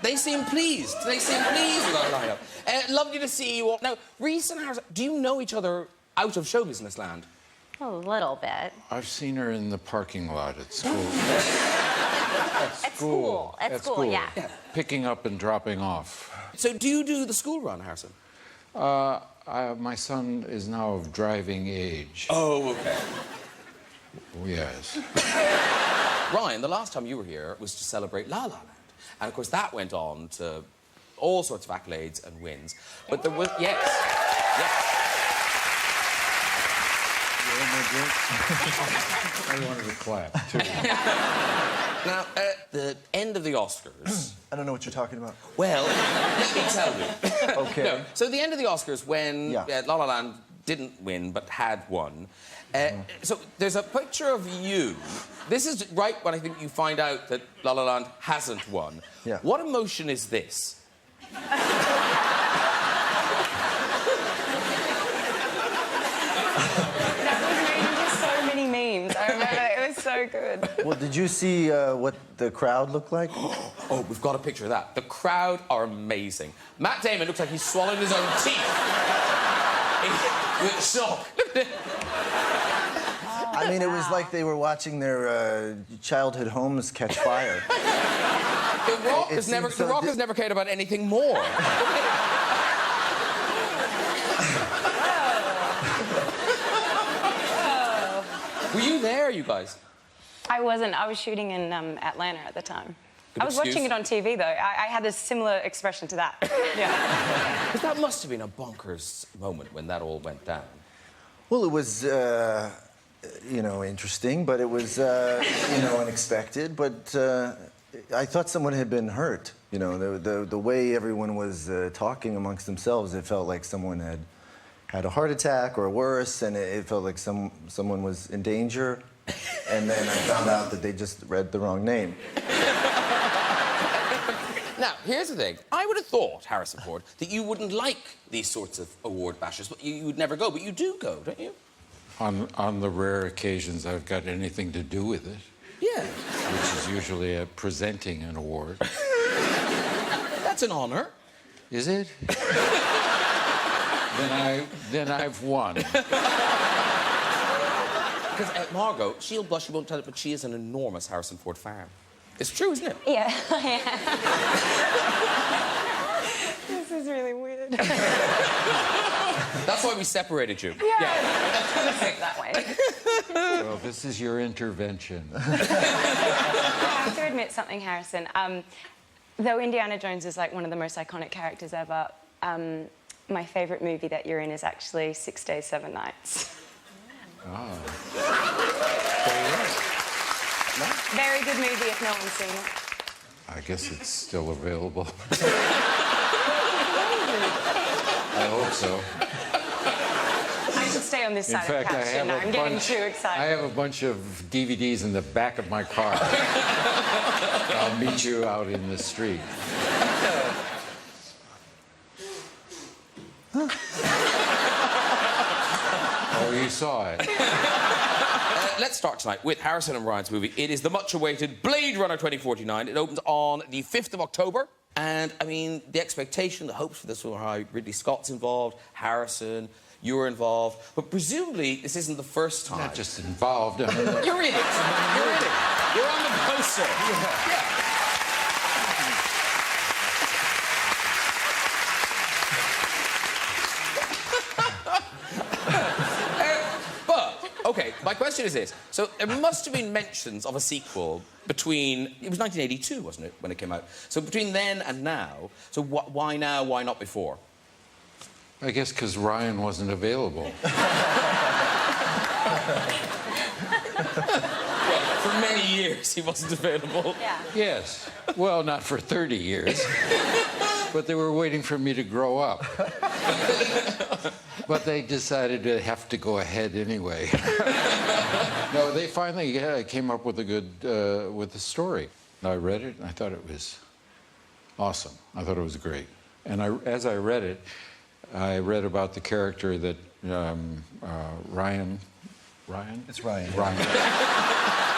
They seem pleased. They seem pleased with our lineup. Lovely to see you all. Now, Reese and Harrison, do you know each other out of show business land? A little bit. I've seen her in the parking lot at school. At school, yeah. Picking up and dropping off. So do you do the school run, Harrison? My son is now of driving age. Oh, okay. Yes. Ryan, the last time you were here was to celebrate La La Land. And, of course, that went on to all sorts of accolades and wins. But there was... Yes. I wanted to clap, too. Now, at the end of the Oscars... I don't know what you're talking about. Well, let me tell you. Okay. No, so the end of the Oscars, when La La Land didn't win but had won, so there's a picture of you. This is right when I think you find out that La La Land hasn't won. Yeah. What emotion is this? Memes. I remember it was so good. Well, did you see what the crowd looked like? Oh, we've got a picture of that. The crowd are amazing. Matt Damon looks like he's swallowed his own teeth. With shock. I mean, it was like they were watching their childhood homes catch fire. The Rock has never cared about anything more. Were you there, you guys? I wasn't. I was shooting in Atlanta at the time. Good I was excuse. watching it on TV, though. I had a similar expression to that. Yeah. Because that must have been a bonkers moment when that all went down. Well, it was, you know, interesting, but it was, you know, unexpected. But I thought someone had been hurt. You know, the way everyone was talking amongst themselves, it felt like someone had a heart attack or worse, and it felt like someone was in danger. And then I found out that they just read the wrong name. Now, here's the thing. I would have thought, Harrison Ford, that you wouldn't like these sorts of award bashes, but you would never go. But you do go, don't you? On the rare occasions I've got anything to do with it. Yeah. Which is usually presenting an award. That's an honor. Is it? Then I've won. Because Margot, she'll blush, she won't tell it, but she is an enormous Harrison Ford fan. It's true, isn't it? Yeah, I am. This is really weird. That's why we separated you. Yeah. That way. Well, this is your intervention. I have to admit something, Harrison. Though Indiana Jones is like one of the most iconic characters ever, my favourite movie that you're in is actually 6 Days, 7 Nights. Oh. Very good movie if no one's seen it. I guess it's still available. I hope so. I should stay on this side of the couch, shouldn't I? I'm getting too excited. I have a bunch of DVDs in the back of my car. I'll meet you out in the street. Oh, you saw it. Let's start tonight with Harrison and Ryan's movie. It is the much-awaited Blade Runner 2049. It opens on the 5th of October. And, I mean, the expectation, the hopes for this were high. Ridley Scott's involved, Harrison, you're involved. But presumably, this isn't the first time. Not just involved. I mean, You're in it. You're in it. You're on the poster. Yeah. OK, my question is this. So there must have been mentions of a sequel between... It was 1982, wasn't it, when it came out? So between then and now, so why now, why not before? I guess because Ryan wasn't available. Well, for many years, he wasn't available. Yeah. Yes. Well, not for 30 years. But they were waiting for me to grow up. But they decided to have to go ahead anyway. No, they finally came up with a good with a story. I read it, and I thought it was awesome. I thought it was great. And as I read it, I read about the character that Ryan Ryan? It's Ryan. Ryan.